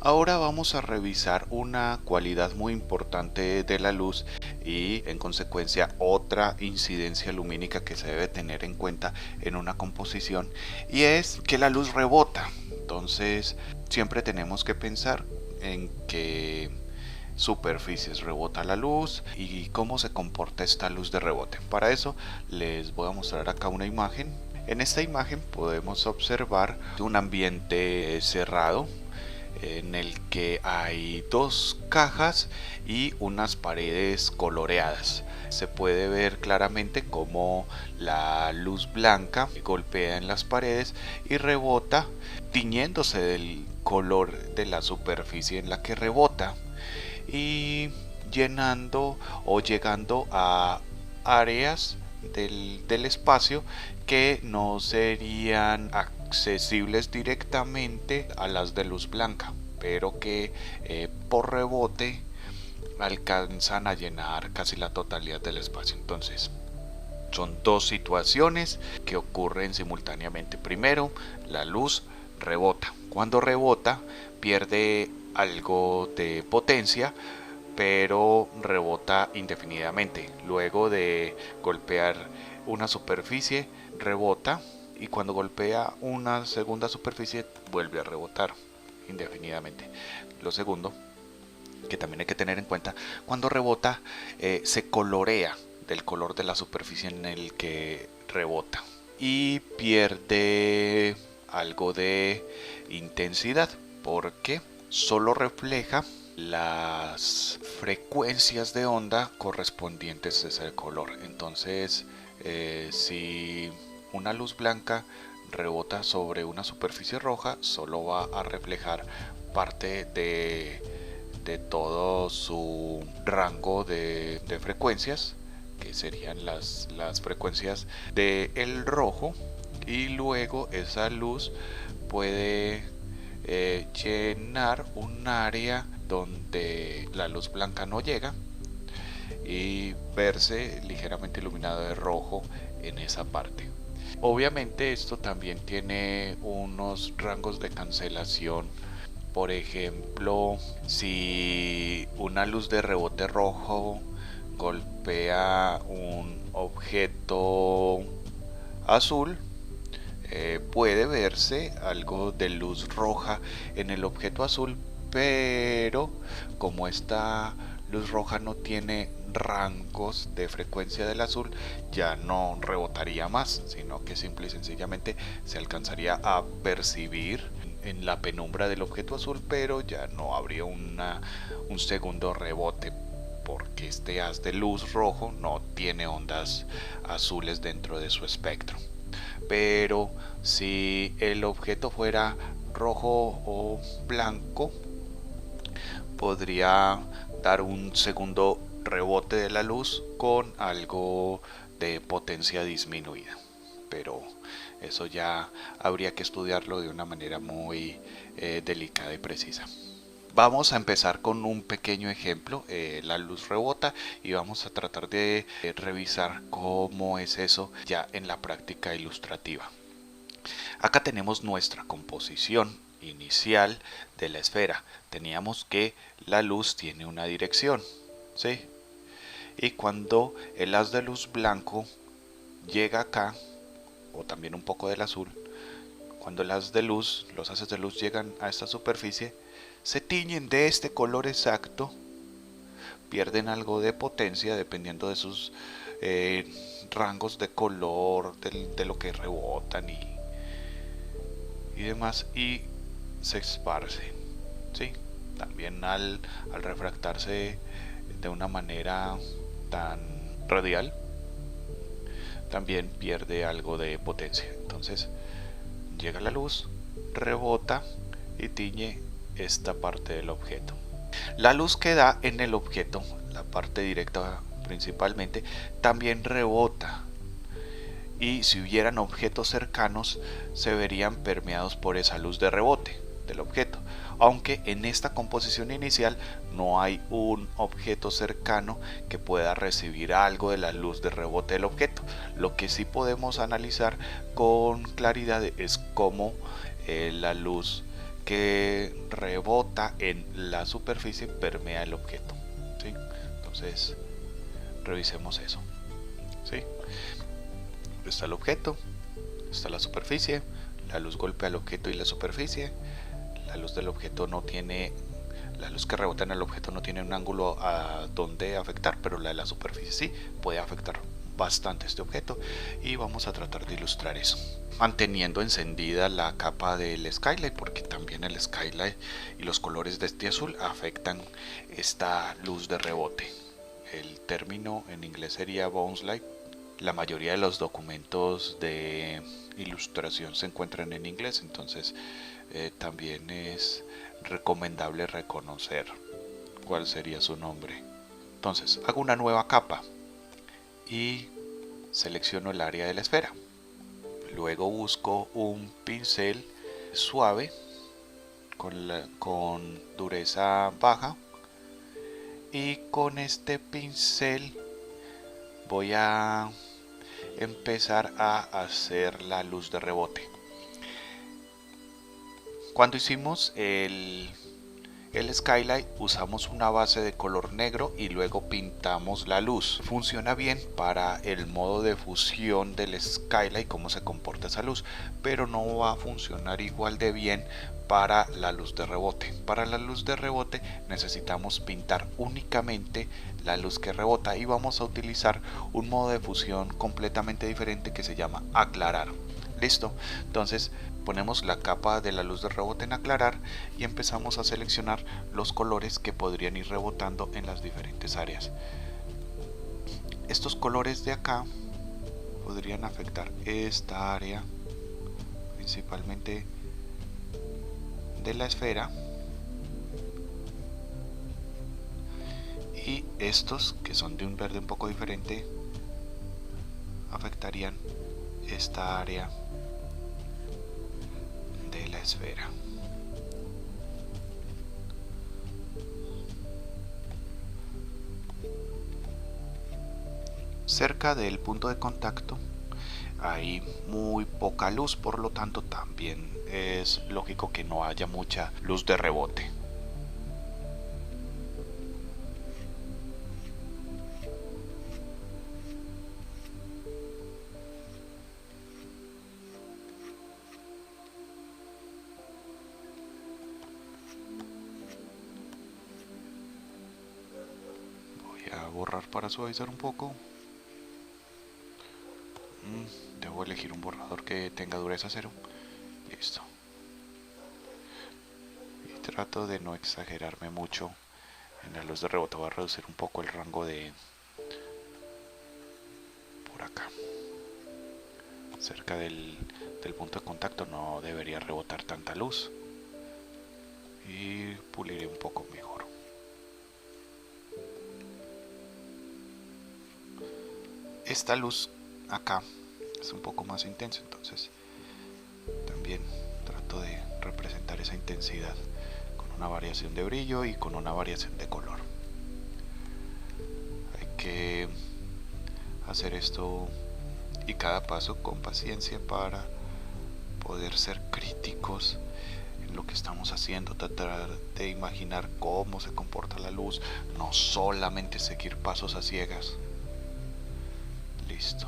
Ahora vamos a revisar una cualidad muy importante de la luz y en consecuencia otra incidencia lumínica que se debe tener en cuenta en una composición, y es que la luz rebota. Entonces siempre tenemos que pensar en qué superficies rebota la luz y cómo se comporta esta luz de rebote. Para eso les voy a mostrar acá una imagen. En esta imagen podemos observar un ambiente cerrado en el que hay dos cajas y unas paredes coloreadas. Se puede ver claramente cómo la luz blanca golpea en las paredes y rebota, tiñéndose del color de la superficie en la que rebota y llenando o llegando a áreas del espacio que no serían accesibles directamente a las de luz blanca, pero que por rebote alcanzan a llenar casi la totalidad del espacio. Entonces son dos situaciones que ocurren simultáneamente. Primero, la luz rebota. Cuando rebota pierde algo de potencia, pero rebota indefinidamente. Luego de golpear una superficie, rebota, y cuando golpea una segunda superficie vuelve a rebotar indefinidamente. Lo segundo, que también hay que tener en cuenta, cuando rebota se colorea del color de la superficie en el que rebota y pierde algo de intensidad porque solo refleja las frecuencias de onda correspondientes a ese color. Entonces si una luz blanca rebota sobre una superficie roja, solo va a reflejar parte de todo su rango de frecuencias, que serían las frecuencias del rojo, y luego esa luz puede llenar un área donde la luz blanca no llega y verse ligeramente iluminado de rojo en esa parte. Obviamente esto también tiene unos rangos de cancelación. Por ejemplo, si una luz de rebote rojo golpea un objeto azul, puede verse algo de luz roja en el objeto azul, pero como esta luz roja no tiene rangos de frecuencia del azul, ya no rebotaría más, sino que simple y sencillamente se alcanzaría a percibir en la penumbra del objeto azul, pero ya no habría un segundo rebote, porque este haz de luz rojo no tiene ondas azules dentro de su espectro. Pero si el objeto fuera rojo o blanco, podría dar un segundo rebote de la luz con algo de potencia disminuida, pero eso ya habría que estudiarlo de una manera muy delicada y precisa. Vamos a empezar con un pequeño ejemplo. La luz rebota y vamos a tratar de revisar cómo es eso ya en la práctica ilustrativa. Acá tenemos nuestra composición inicial de la esfera. Teníamos que la luz tiene una dirección, ¿sí? Y cuando el haz de luz blanco llega acá, o también un poco del azul, cuando el haz de luz, los haces de luz llegan a esta superficie, se tiñen de este color exacto, pierden algo de potencia dependiendo de sus rangos de color, de lo que rebotan y demás, y se esparcen, ¿sí? También al refractarse de una manera tan radial, también pierde algo de potencia. Entonces llega la luz, rebota y tiñe esta parte del objeto. La luz que da en el objeto, la parte directa principalmente, también rebota, y si hubieran objetos cercanos se verían permeados por esa luz de rebote del objeto, aunque en esta composición inicial no hay un objeto cercano que pueda recibir algo de la luz de rebote del objeto. Lo que sí podemos analizar con claridad es cómo la luz que rebota en la superficie permea el objeto, ¿sí? Entonces revisemos eso, ¿sí? Está el objeto, está la superficie, la luz golpea el objeto y la superficie, la luz del objeto no tiene, la luz que rebota en el objeto no tiene un ángulo a donde afectar, pero la de la superficie sí puede afectar bastante este objeto, y vamos a tratar de ilustrar eso manteniendo encendida la capa del skylight, porque también el skylight y los colores de este azul afectan esta luz de rebote. El término en inglés sería bounce light. La mayoría de los documentos de ilustración se encuentran en inglés, entonces también es recomendable reconocer cuál sería su nombre. Entonces hago una nueva capa y selecciono el área de la esfera. Luego busco un pincel suave con dureza baja, y con este pincel voy a empezar a hacer la luz de rebote. Cuando hicimos el skylight usamos una base de color negro y luego pintamos la luz. Funciona bien para el modo de fusión del skylight, cómo se comporta esa luz, pero no va a funcionar igual de bien para la luz de rebote. Para la luz de rebote necesitamos pintar únicamente la luz que rebota, y vamos a utilizar un modo de fusión completamente diferente que se llama aclarar. Listo, entonces ponemos la capa de la luz de rebote en aclarar y empezamos a seleccionar los colores que podrían ir rebotando en las diferentes áreas. Estos colores de acá podrían afectar esta área, principalmente de la esfera, y estos, que son de un verde un poco diferente, afectarían esta área de la esfera. Cerca del punto de contacto hay muy poca luz, por lo tanto también es lógico que no haya mucha luz de rebote. Voy a borrar para suavizar un poco. Debo elegir un borrador que tenga dureza 0. Listo. Y trato de no exagerarme mucho en la luz de rebote. Voy a reducir un poco el rango de por acá. Cerca del punto de contacto no debería rebotar tanta luz, y puliré un poco mejor. Esta luz acá es un poco más intensa, entonces también trato de representar esa intensidad con una variación de brillo y con una variación de color. Hay que hacer esto y cada paso con paciencia para poder ser críticos en lo que estamos haciendo, tratar de imaginar cómo se comporta la luz, no solamente seguir pasos a ciegas. Listo.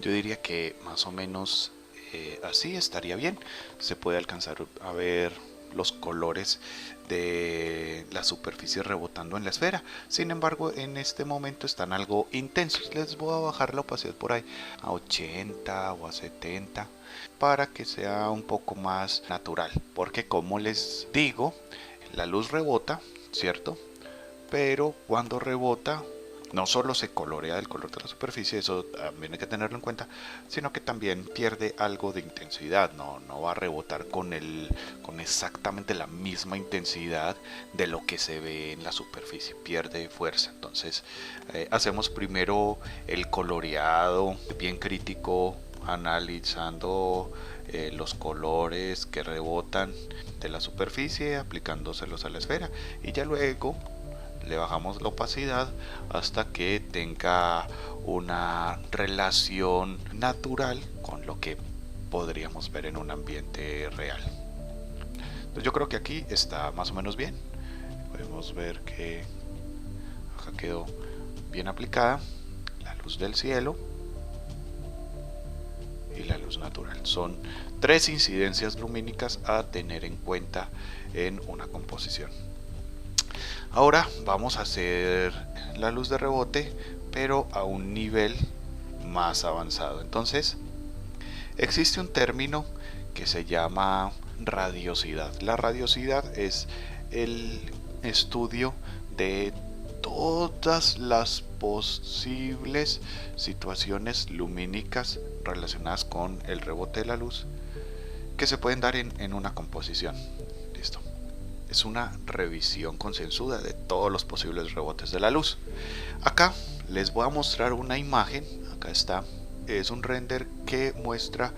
Yo diría que más o menos así estaría bien. Se puede alcanzar a ver los colores de la superficie rebotando en la esfera. Sin embargo, en este momento están algo intensos. Les voy a bajar la opacidad por ahí a 80 o a 70 para que sea un poco más natural, porque como les digo, la luz rebota, ¿cierto? Pero cuando rebota no solo se colorea el color de la superficie, eso también hay que tenerlo en cuenta, sino que también pierde algo de intensidad. No va a rebotar con exactamente la misma intensidad de lo que se ve en la superficie, pierde fuerza. Entonces hacemos primero el coloreado bien crítico, analizando los colores que rebotan de la superficie, aplicándoselos a la esfera, y ya luego le bajamos la opacidad hasta que tenga una relación natural con lo que podríamos ver en un ambiente real. Entonces yo creo que aquí está más o menos bien. Podemos ver que acá quedó bien aplicada la luz del cielo y la luz natural. Son 3 incidencias lumínicas a tener en cuenta en una composición. Ahora vamos a hacer la luz de rebote, pero a un nivel más avanzado. Entonces, existe un término que se llama radiosidad. La radiosidad es el estudio de todas las posibles situaciones lumínicas relacionadas con el rebote de la luz que se pueden dar en una composición. Listo. Es una revisión concienzuda de todos los posibles rebotes de la luz. Acá les voy a mostrar una imagen. Acá está. Es un render que muestra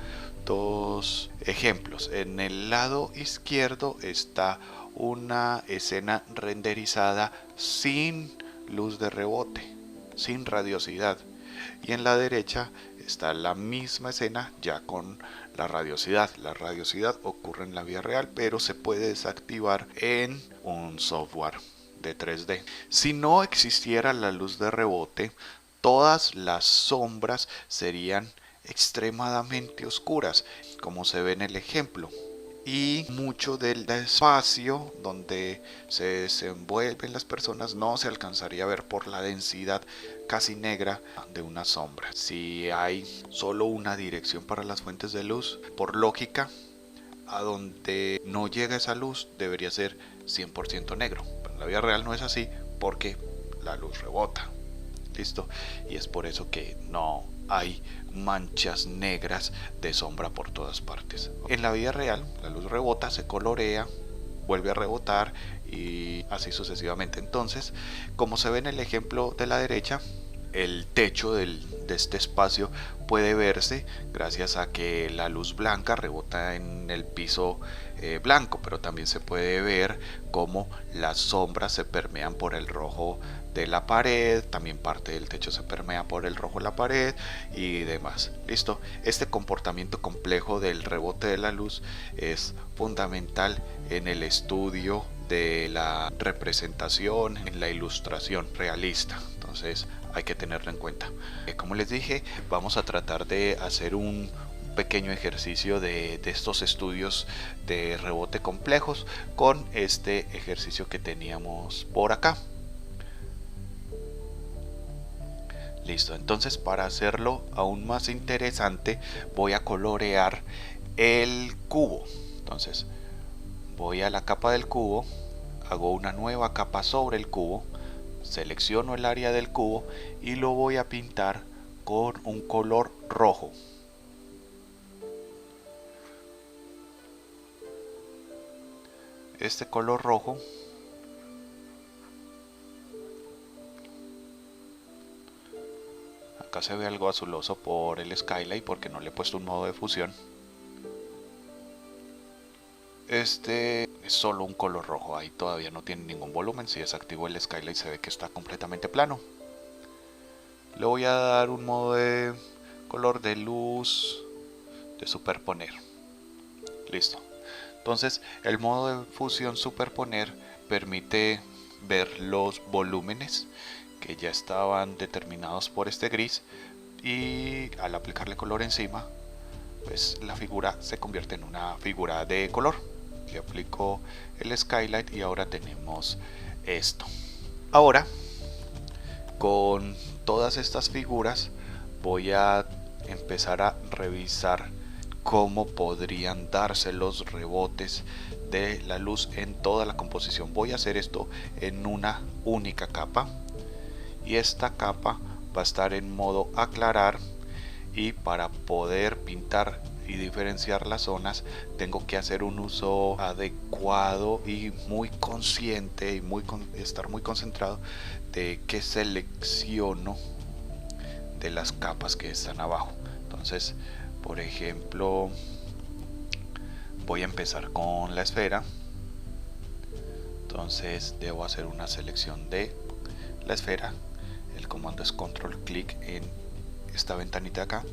2 ejemplos. En el lado izquierdo está una escena renderizada sin luz de rebote, sin radiosidad. Y en la derecha está la misma escena ya con la radiosidad. La radiosidad ocurre en la vida real, pero se puede desactivar en un software de 3D. Si no existiera la luz de rebote, todas las sombras serían extremadamente oscuras, como se ve en el ejemplo. Y mucho del espacio donde se desenvuelven las personas no se alcanzaría a ver por la densidad casi negra de una sombra. Si hay solo una dirección para las fuentes de luz, por lógica, a donde no llega esa luz debería ser 100% negro. Pero en la vida real no es así porque la luz rebota. ¿Listo? Y es por eso que no hay manchas negras de sombra por todas partes. En la vida real, la luz rebota, se colorea, vuelve a rebotar y así sucesivamente. Entonces, como se ve en el ejemplo de la derecha, el techo de este espacio puede verse gracias a que la luz blanca rebota en el piso blanco, pero también se puede ver cómo las sombras se permean por el rojo de la pared, también parte del techo se permea por el rojo de la pared y demás. Listo, este comportamiento complejo del rebote de la luz es fundamental en el estudio de la representación, en la ilustración realista. Entonces hay que tenerlo en cuenta. Como les dije, vamos a tratar de hacer un pequeño ejercicio de estos estudios de rebote complejos con este ejercicio que teníamos por acá. Listo, entonces para hacerlo aún más interesante voy a colorear el cubo. Entonces voy a la capa del cubo, hago una nueva capa sobre el cubo, selecciono el área del cubo y lo voy a pintar con un color rojo. Este color rojo acá se ve algo azuloso por el skylight porque no le he puesto un modo de fusión. Este es solo un color rojo, ahí todavía no tiene ningún volumen. Si desactivo el skylight se ve que está completamente plano. Le voy a dar un modo de color de luz de superponer. Listo. Entonces el modo de fusión superponer permite ver los volúmenes que ya estaban determinados por este gris, y al aplicarle color encima pues la figura se convierte en una figura de color. le aplico el skylight y ahora tenemos esto. Ahora con todas estas figuras voy a empezar a revisar cómo podrían darse los rebotes de la luz en toda la composición. Voy a hacer esto en una única capa y esta capa va a estar en modo aclarar, y para poder pintar y diferenciar las zonas tengo que hacer un uso adecuado y muy consciente y estar muy concentrado de qué selecciono de las capas que están abajo. Entonces, por ejemplo, voy a empezar con la esfera. Entonces debo hacer una selección de la esfera. El comando es control clic en esta ventanita acá,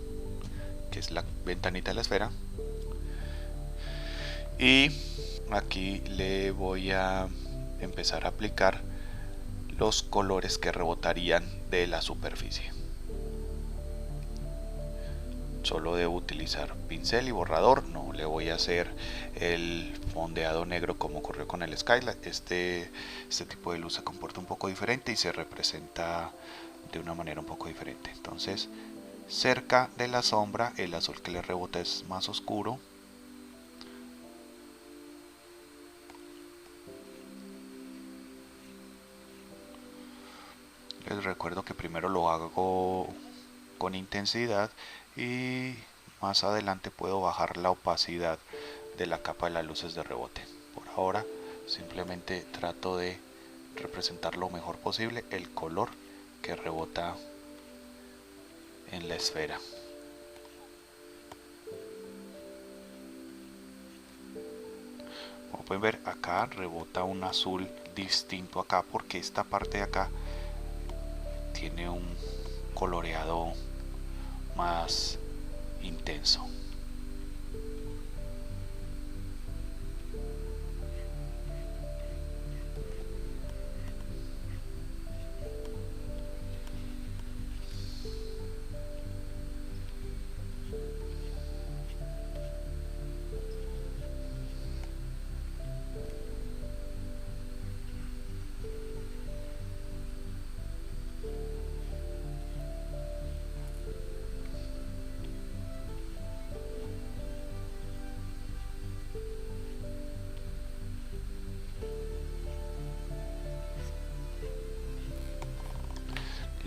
que es la ventanita de la esfera, y aquí le voy a empezar a aplicar los colores que rebotarían de la superficie. Solo debo utilizar pincel y borrador, no le voy a hacer el fondeado negro como ocurrió con el skylight. Este tipo de luz se comporta un poco diferente y se representa de una manera un poco diferente. Entonces, cerca de la sombra el azul que le rebota es más oscuro. Les recuerdo que primero lo hago con intensidad y más adelante puedo bajar la opacidad de la capa de las luces de rebote. Por ahora simplemente trato de representar lo mejor posible el color que rebota en la esfera. Como pueden ver, acá rebota un azul distinto acá porque esta parte de acá tiene un coloreado más intenso.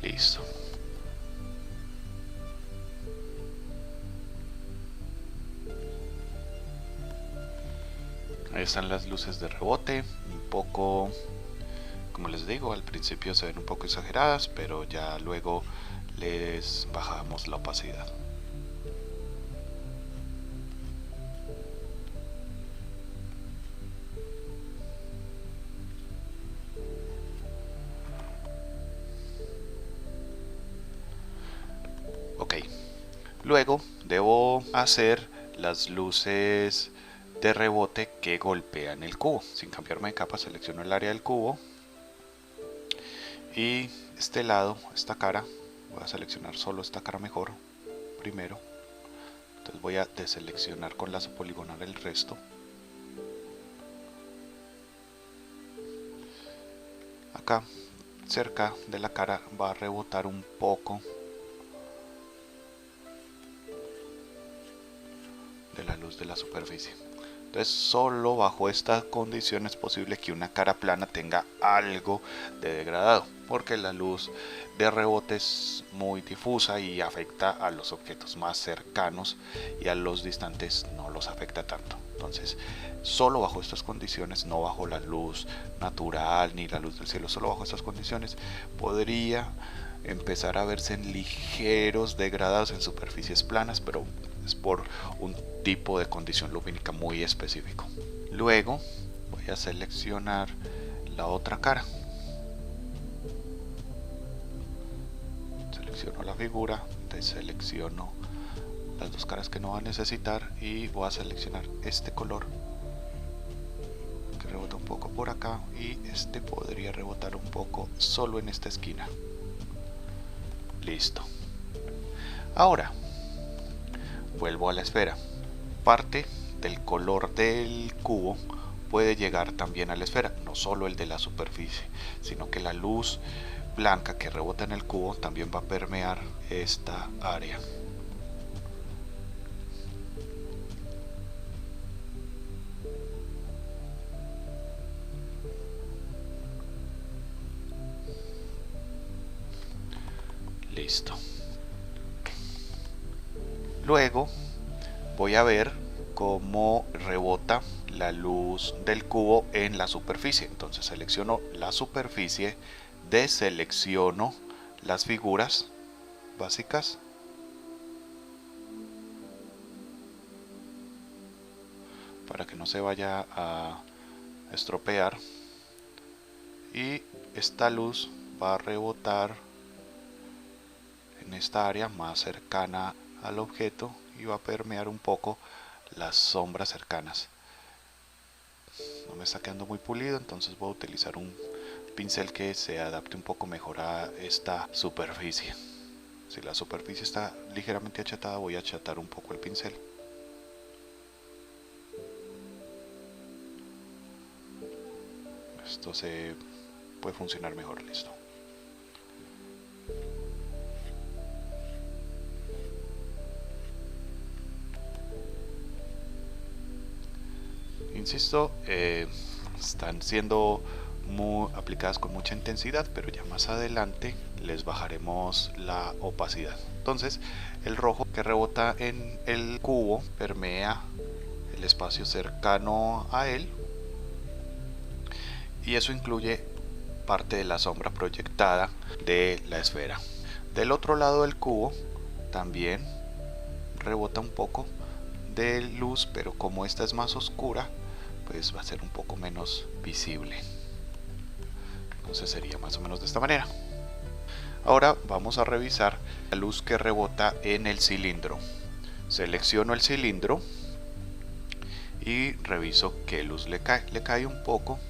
Listo. Ahí están las luces de rebote, un poco, como les digo, al principio se ven un poco exageradas, pero ya luego les bajamos la opacidad. Ok, luego debo hacer las luces de rebote que golpean el cubo. Sin cambiarme de capa, selecciono el área del cubo y este lado, esta cara, voy a seleccionar solo esta cara mejor primero. Entonces voy a deseleccionar con lazo poligonal el resto. Acá cerca de la cara va a rebotar un poco de la luz de la superficie. Entonces solo bajo esta condición es posible que una cara plana tenga algo de degradado, porque la luz de rebote es muy difusa y afecta a los objetos más cercanos y a los distantes no los afecta tanto. Entonces solo bajo estas condiciones, no bajo la luz natural ni la luz del cielo, solo bajo estas condiciones podría empezar a verse en ligeros degradados en superficies planas, pero es por un tipo de condición lumínica muy específico. Luego voy a seleccionar la otra cara, selecciono la figura, deselecciono las dos caras que no va a necesitar y voy a seleccionar este color que rebota un poco por acá, y este podría rebotar un poco solo en esta esquina. Listo. Ahora vuelvo a la esfera. Parte del color del cubo puede llegar también a la esfera, no solo el de la superficie, sino que la luz blanca que rebota en el cubo también va a permear esta área. Listo. Luego voy a ver cómo rebota la luz del cubo en la superficie. Entonces selecciono la superficie, deselecciono las figuras básicas para que no se vaya a estropear, y esta luz va a rebotar en esta área más cercana al objeto y va a permear un poco las sombras cercanas. No me está quedando muy pulido, entonces voy a utilizar un pincel que se adapte un poco mejor a esta superficie. Si la superficie está ligeramente achatada, voy a achatar un poco el pincel. Esto se puede funcionar mejor. Listo. Insisto, están siendo muy aplicadas con mucha intensidad, pero ya más adelante les bajaremos la opacidad. Entonces el rojo que rebota en el cubo permea el espacio cercano a él, y eso incluye parte de la sombra proyectada de la esfera. Del otro lado del cubo también rebota un poco de luz, pero como esta es más oscura, pues va a ser un poco menos visible. Entonces sería más o menos de esta manera. Ahora vamos a revisar la luz que rebota en el cilindro. Selecciono el cilindro y reviso qué luz le cae. Le cae un poco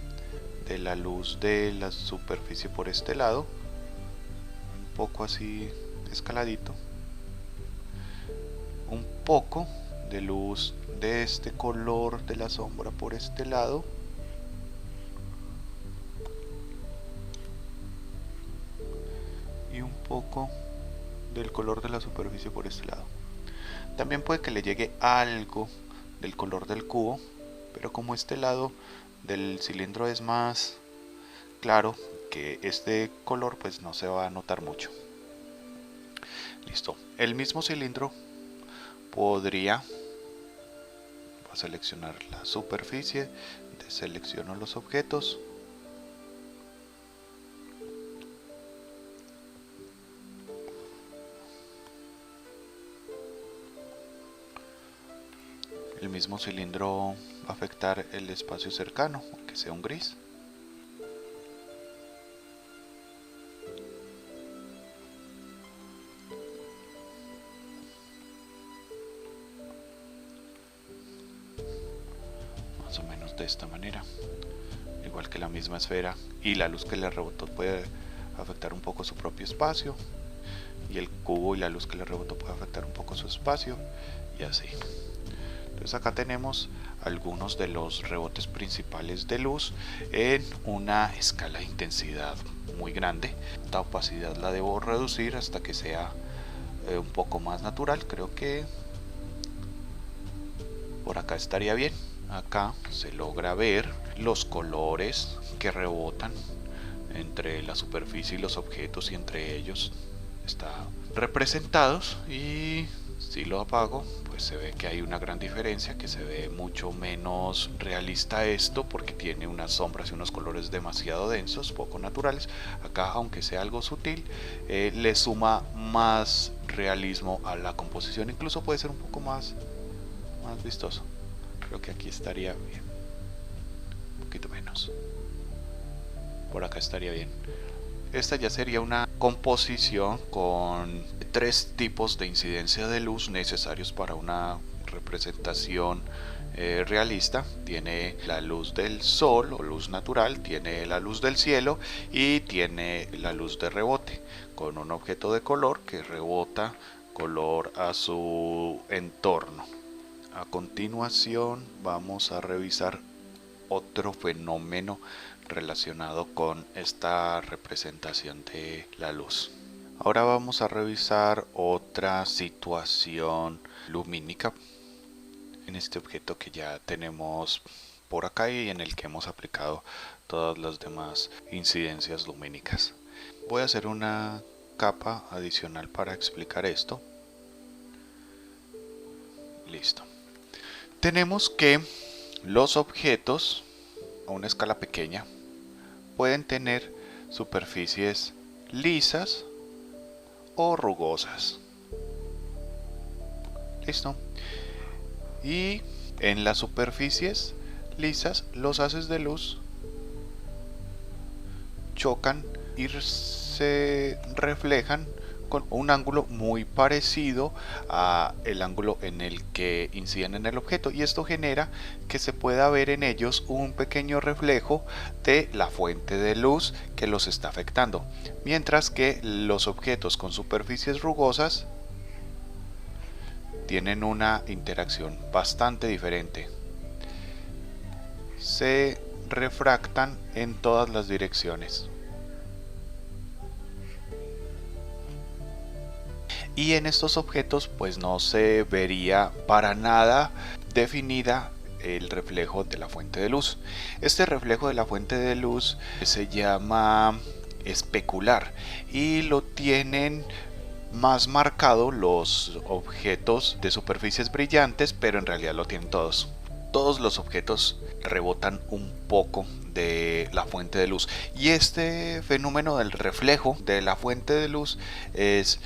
de la luz de la superficie por este lado, un poco así escaladito, un poco de luz de este color de la sombra por este lado, y un poco del color de la superficie por este lado. También puede que le llegue algo del color del cubo, pero como este lado del cilindro es más claro que este color, pues no se va a notar mucho. Listo. El mismo cilindro podría, voy a seleccionar la superficie, deselecciono los objetos, el mismo cilindro va a afectar el espacio cercano, aunque sea un gris. Más o menos de esta manera. Igual que la misma esfera, y la luz que le rebotó puede afectar un poco su propio espacio, y el cubo y la luz que le rebotó puede afectar un poco su espacio, y así. Entonces acá tenemos algunos de los rebotes principales de luz en una escala de intensidad muy grande. Esta opacidad la debo reducir hasta que sea un poco más natural. Creo que por acá estaría bien. Acá se logra ver los colores que rebotan entre la superficie y los objetos, y entre ellos están representados. Y si lo apago, pues se ve que hay una gran diferencia, que se ve mucho menos realista esto, porque tiene unas sombras y unos colores demasiado densos, poco naturales. Acá, aunque sea algo sutil, le suma más realismo a la composición. Incluso puede ser un poco más vistoso. Creo que aquí estaría bien, un poquito menos. Por acá estaría bien. Esta ya sería una composición con 3 tipos de incidencia de luz necesarios para una representación realista. Tiene la luz del sol o luz natural, tiene la luz del cielo y tiene la luz de rebote, con un objeto de color que rebota color a su entorno. A continuación vamos a revisar otro fenómeno relacionado con esta representación de la luz. Ahora vamos a revisar otra situación lumínica en este objeto que ya tenemos por acá y en el que hemos aplicado todas las demás incidencias lumínicas. Voy a hacer una capa adicional para explicar esto. Listo. Tenemos que los objetos a una escala pequeña pueden tener superficies lisas o rugosas. Listo. Y en las superficies lisas los haces de luz chocan y se reflejan con un ángulo muy parecido a el ángulo en el que inciden en el objeto, y esto genera que se pueda ver en ellos un pequeño reflejo de la fuente de luz que los está afectando, mientras que los objetos con superficies rugosas tienen una interacción bastante diferente. Se refractan en todas las direcciones. Y en estos objetos pues no se vería para nada definida el reflejo de la fuente de luz. Este reflejo de la fuente de luz se llama especular y lo tienen más marcado los objetos de superficies brillantes, pero en realidad lo tienen todos. Todos los objetos rebotan un poco de la fuente de luz, y este fenómeno del reflejo de la fuente de luz es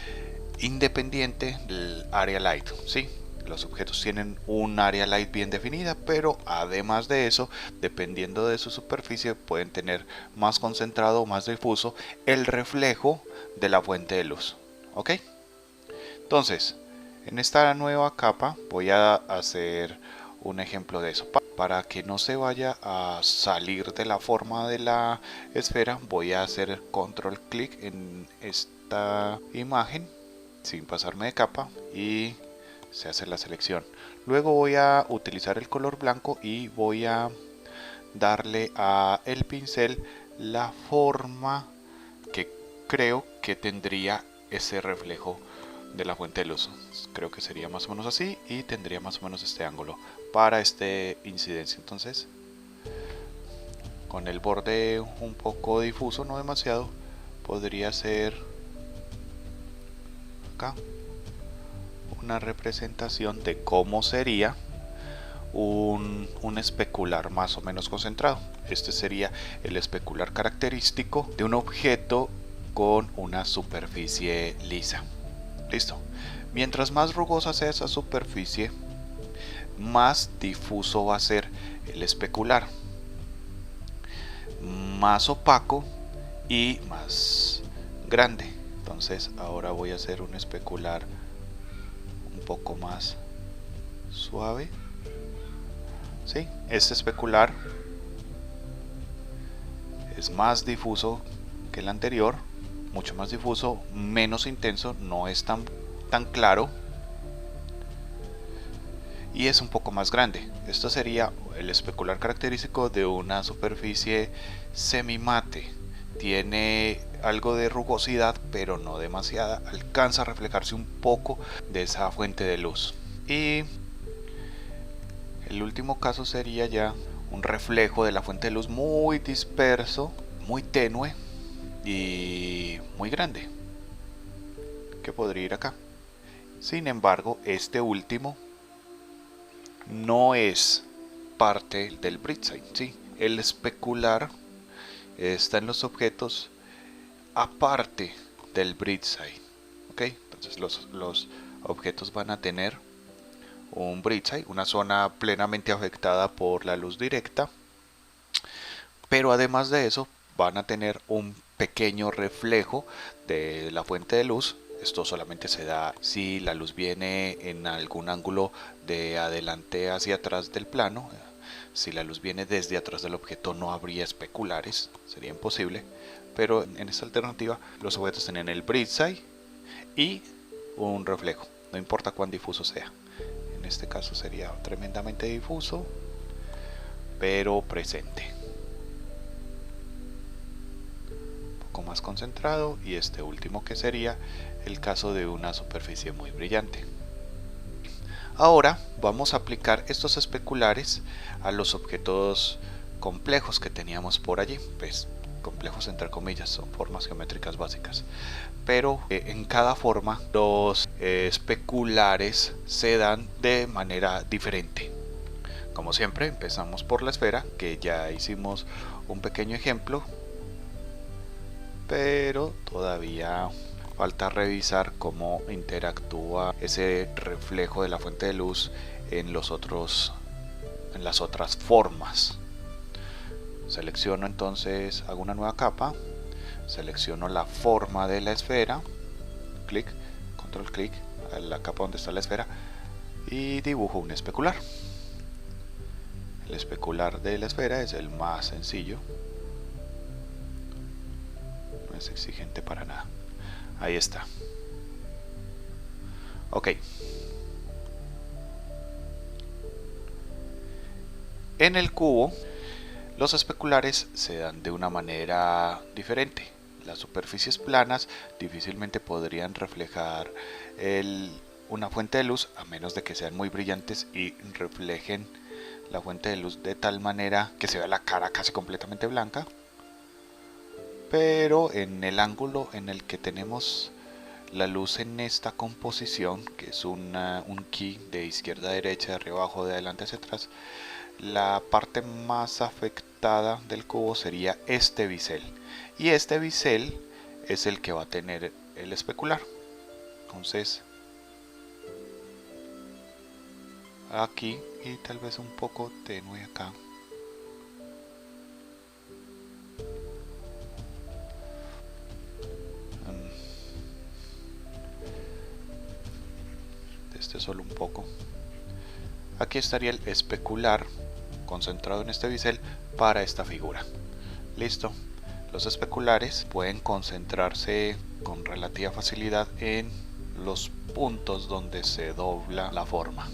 independiente del area light, ¿sí? Los objetos tienen un área light bien definida, pero además de eso, dependiendo de su superficie, pueden tener más concentrado o más difuso el reflejo de la fuente de luz. ¿Ok? Entonces, en esta nueva capa voy a hacer un ejemplo de eso. Para que no se vaya a salir de la forma de la esfera, voy a hacer control clic en esta imagen sin pasarme de capa y se hace la selección. Luego voy a utilizar el color blanco y voy a darle a el pincel la forma que creo que tendría ese reflejo de la fuente de luz. Creo que sería más o menos así y tendría más o menos este ángulo para este incidencia. Entonces, con el borde un poco difuso, no demasiado, podría ser acá una representación de cómo sería un especular más o menos concentrado. Este sería el especular característico de un objeto con una superficie lisa. Listo. Mientras más rugosa sea esa superficie, más difuso va a ser el especular, más opaco y más grande. Entonces ahora voy a hacer un especular un poco más suave. ¿Sí? Este especular es más difuso que el anterior, mucho más difuso, menos intenso, no es tan claro y es un poco más grande. Esto sería el especular característico de una superficie semimate. Tiene algo de rugosidad, pero no demasiada. Alcanza a reflejarse un poco de esa fuente de luz. Y el último caso sería ya un reflejo de la fuente de luz muy disperso, muy tenue y muy grande, que podría ir acá. Sin embargo, este último no es parte del BridgeSight, ¿sí? El especular está en los objetos aparte del BridgeSight, ¿ok? Entonces los objetos van a tener un BridgeSight, una zona plenamente afectada por la luz directa, pero además de eso van a tener un pequeño reflejo de la fuente de luz. Esto solamente se da si la luz viene en algún ángulo de adelante hacia atrás del plano. Si la luz viene desde atrás del objeto no habría especulares, sería imposible. Pero en esta alternativa los objetos tienen el BridgeSight y un reflejo, no importa cuán difuso sea. En este caso sería tremendamente difuso pero presente. Un poco más concentrado, y este último que sería el caso de una superficie muy brillante. Ahora vamos a aplicar estos especulares a los objetos complejos que teníamos por allí. Pues complejos entre comillas, son formas geométricas básicas. Pero en cada forma los especulares se dan de manera diferente. Como siempre, empezamos por la esfera, que ya hicimos un pequeño ejemplo, pero todavía falta revisar cómo interactúa ese reflejo de la fuente de luz en las otras formas. Selecciono entonces, hago una nueva capa, selecciono la forma de la esfera, clic, control clic a la capa donde está la esfera y dibujo un especular. El especular de la esfera es el más sencillo, no es exigente para nada. Ahí está. Ok. En el cubo, los especulares se dan de una manera diferente. Las superficies planas difícilmente podrían reflejar una fuente de luz, a menos de que sean muy brillantes y reflejen la fuente de luz de tal manera que se vea la cara casi completamente blanca. Pero en el ángulo en el que tenemos la luz en esta composición, que es un ki de izquierda a derecha, de arriba abajo, de adelante hacia atrás, la parte más afectada del cubo sería este bisel, y este bisel es el que va a tener el especular. Entonces aquí, y tal vez un poco tenue acá, solo un poco. Aquí estaría el especular concentrado en este bisel para esta figura. Listo. Los especulares pueden concentrarse con relativa facilidad en los puntos donde se dobla la forma.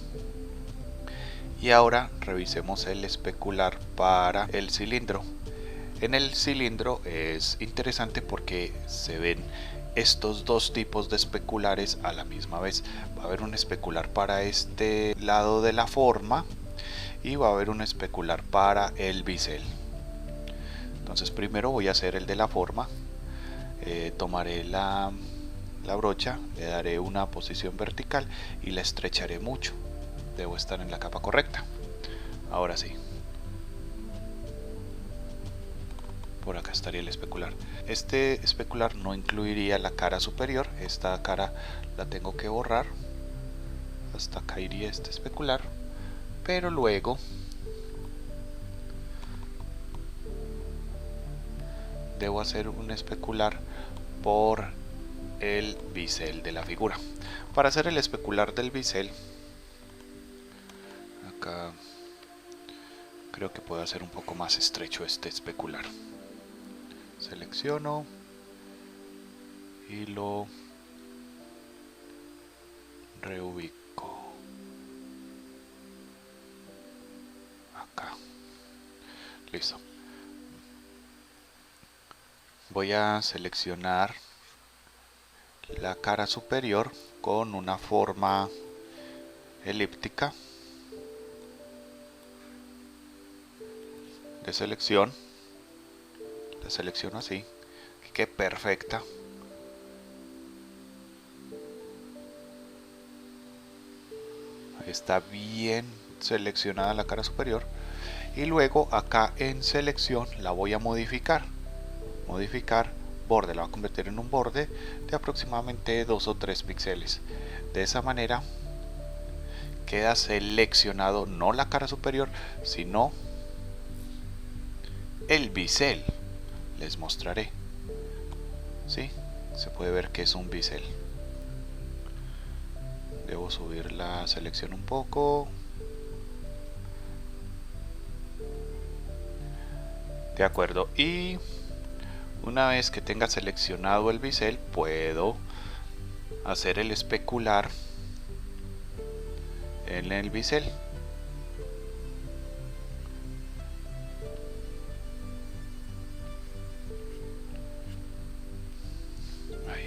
Y ahora revisemos el especular para el cilindro. En el cilindro es interesante porque se ven estos dos tipos de especulares a la misma vez. Va a haber un especular para este lado de la forma y va a haber un especular para el bisel. Entonces primero voy a hacer el de la forma. Tomaré la brocha, le daré una posición vertical y la estrecharé mucho. Debo estar en la capa correcta. Ahora sí. Por acá estaría el especular. Este especular no incluiría la cara superior. Esta cara la tengo que borrar. Hasta acá iría este especular. Pero luego debo hacer un especular por el bisel de la figura. Para hacer el especular del bisel, acá creo que puedo hacer un poco más estrecho este especular. Selecciono y lo reubico acá. Listo. Voy a seleccionar la cara superior con una forma elíptica de selección. La selecciono así, que quede perfecta. Ahí está bien seleccionada la cara superior. Y luego acá en selección la voy a modificar. Modificar borde, la voy a convertir en un borde de aproximadamente 2 o 3 píxeles. De esa manera queda seleccionado no la cara superior, sino el bisel. Les mostraré. ¿Sí? Se puede ver que es un bisel. Debo subir la selección un poco. De acuerdo. Y una vez que tenga seleccionado el bisel, puedo hacer el especular en el bisel.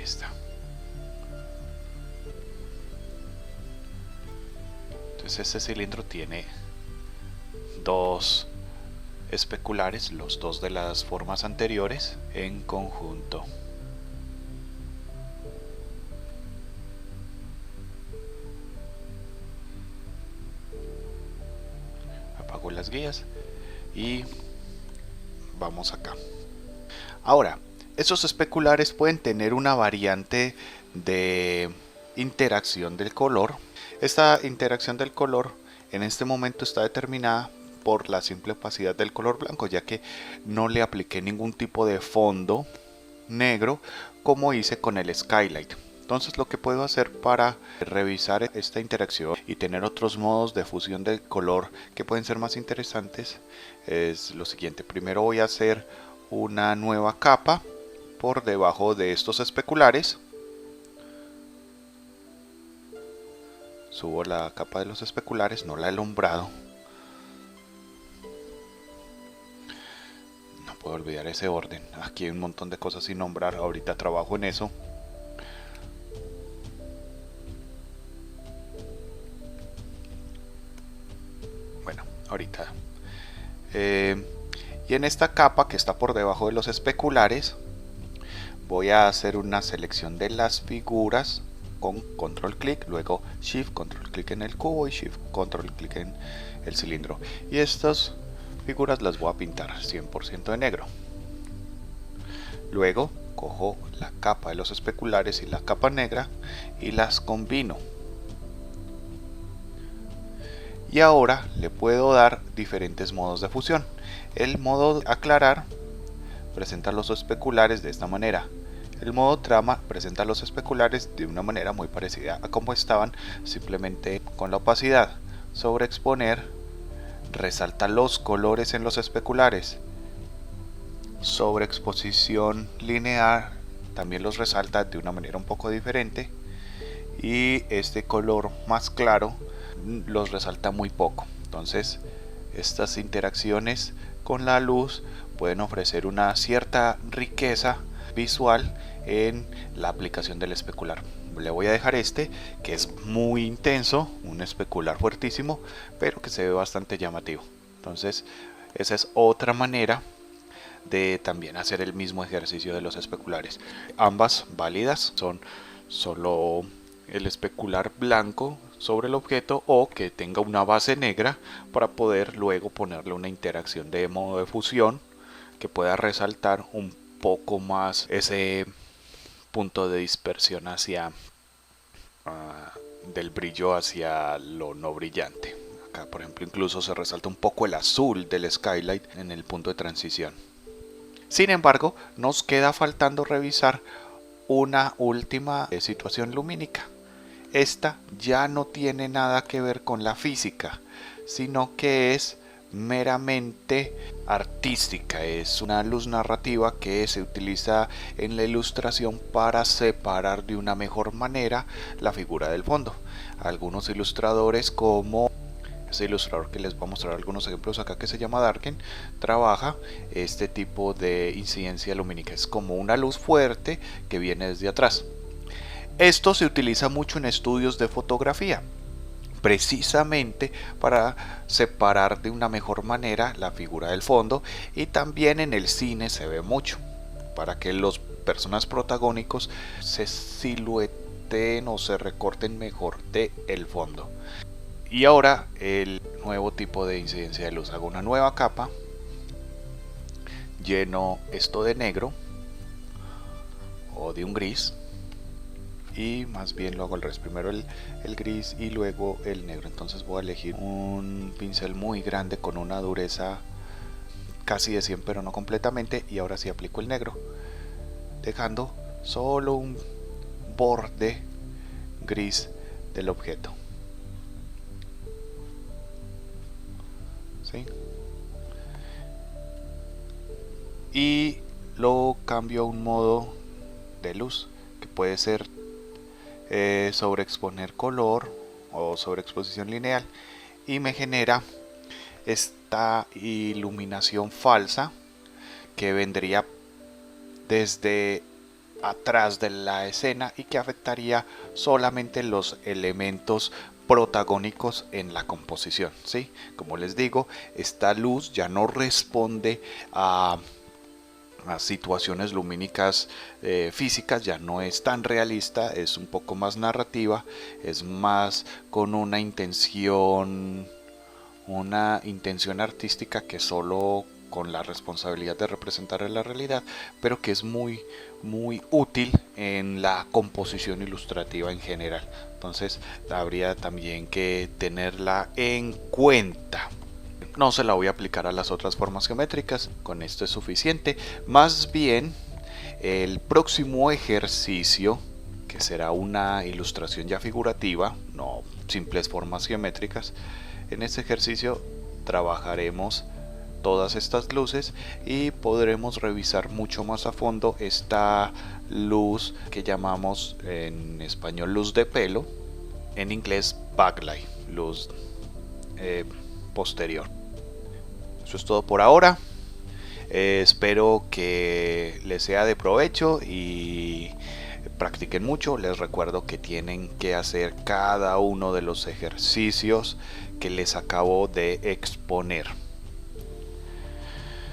está. Entonces este cilindro tiene dos especulares, los dos de las formas anteriores en conjunto. Apago las guías y vamos acá. Ahora, estos especulares pueden tener una variante de interacción del color. Esta interacción del color en este momento está determinada por la simple opacidad del color blanco, ya que no le apliqué ningún tipo de fondo negro como hice con el skylight. Entonces lo que puedo hacer para revisar esta interacción y tener otros modos de fusión del color que pueden ser más interesantes es lo siguiente. Primero voy a hacer una nueva capa por debajo de estos especulares. Subo la capa de los especulares, no la he alumbrado. No puedo olvidar ese orden. Aquí hay un montón de cosas sin nombrar, ahorita trabajo en eso. Bueno, ahorita. Y en esta capa que está por debajo de los especulares, voy a hacer una selección de las figuras con control clic, luego shift control clic en el cubo y shift control clic en el cilindro, y estas figuras las voy a pintar 100% de negro. Luego cojo la capa de los especulares y la capa negra y las combino, y ahora le puedo dar diferentes modos de fusión. El modo aclarar presenta los especulares de esta manera. El modo trama presenta los especulares de una manera muy parecida a como estaban, simplemente con la opacidad. Sobreexponer resalta los colores en los especulares. Sobreexposición lineal también los resalta de una manera un poco diferente. Y este color más claro los resalta muy poco. Entonces estas interacciones con la luz pueden ofrecer una cierta riqueza visual en la aplicación del especular. Le voy a dejar este que es muy intenso, un especular fuertísimo, pero que se ve bastante llamativo. Entonces esa es otra manera de también hacer el mismo ejercicio de los especulares. Ambas válidas, son solo el especular blanco sobre el objeto o que tenga una base negra para poder luego ponerle una interacción de modo de fusión que pueda resaltar un poco más ese punto de dispersión hacia del brillo hacia lo no brillante. Acá por ejemplo incluso se resalta un poco el azul del skylight en el punto de transición. Sin embargo, nos queda faltando revisar una última situación lumínica. Esta ya no tiene nada que ver con la física, sino que es meramente artística. Es una luz narrativa que se utiliza en la ilustración para separar de una mejor manera la figura del fondo. Algunos ilustradores, como este ilustrador que les voy a mostrar algunos ejemplos acá, que se llama Darken, trabaja este tipo de incidencia lumínica. Es como una luz fuerte que viene desde atrás. Esto se utiliza mucho en estudios de fotografía, precisamente para separar de una mejor manera la figura del fondo, y también en el cine se ve mucho, para que los personajes protagónicos se silueten o se recorten mejor del fondo. Y ahora el nuevo tipo de incidencia de luz. Hago una nueva capa, lleno esto de negro o de un gris, y más bien lo hago al revés, primero el gris y luego el negro. Entonces voy a elegir un pincel muy grande con una dureza casi de 100 pero no completamente, y ahora sí aplico el negro, dejando solo un borde gris del objeto. ¿Sí? Y lo cambio a un modo de luz que puede ser sobreexponer color o sobreexposición lineal, y me genera esta iluminación falsa que vendría desde atrás de la escena y que afectaría solamente los elementos protagónicos en la composición, ¿sí? Como les digo, esta luz ya no responde a situaciones lumínicas físicas, ya no es tan realista, es un poco más narrativa, es más con una intención artística que solo con la responsabilidad de representar la realidad, pero que es muy útil en la composición ilustrativa en general. Entonces habría también que tenerla en cuenta. No se la voy a aplicar a las otras formas geométricas, con esto es suficiente. Más bien, el próximo ejercicio, que será una ilustración ya figurativa, no simples formas geométricas, en este ejercicio trabajaremos todas estas luces y podremos revisar mucho más a fondo esta luz que llamamos en español luz de pelo, en inglés backlight, luz posterior. Eso es todo por ahora. Espero que les sea de provecho y practiquen mucho. Les recuerdo que tienen que hacer cada uno de los ejercicios que les acabo de exponer.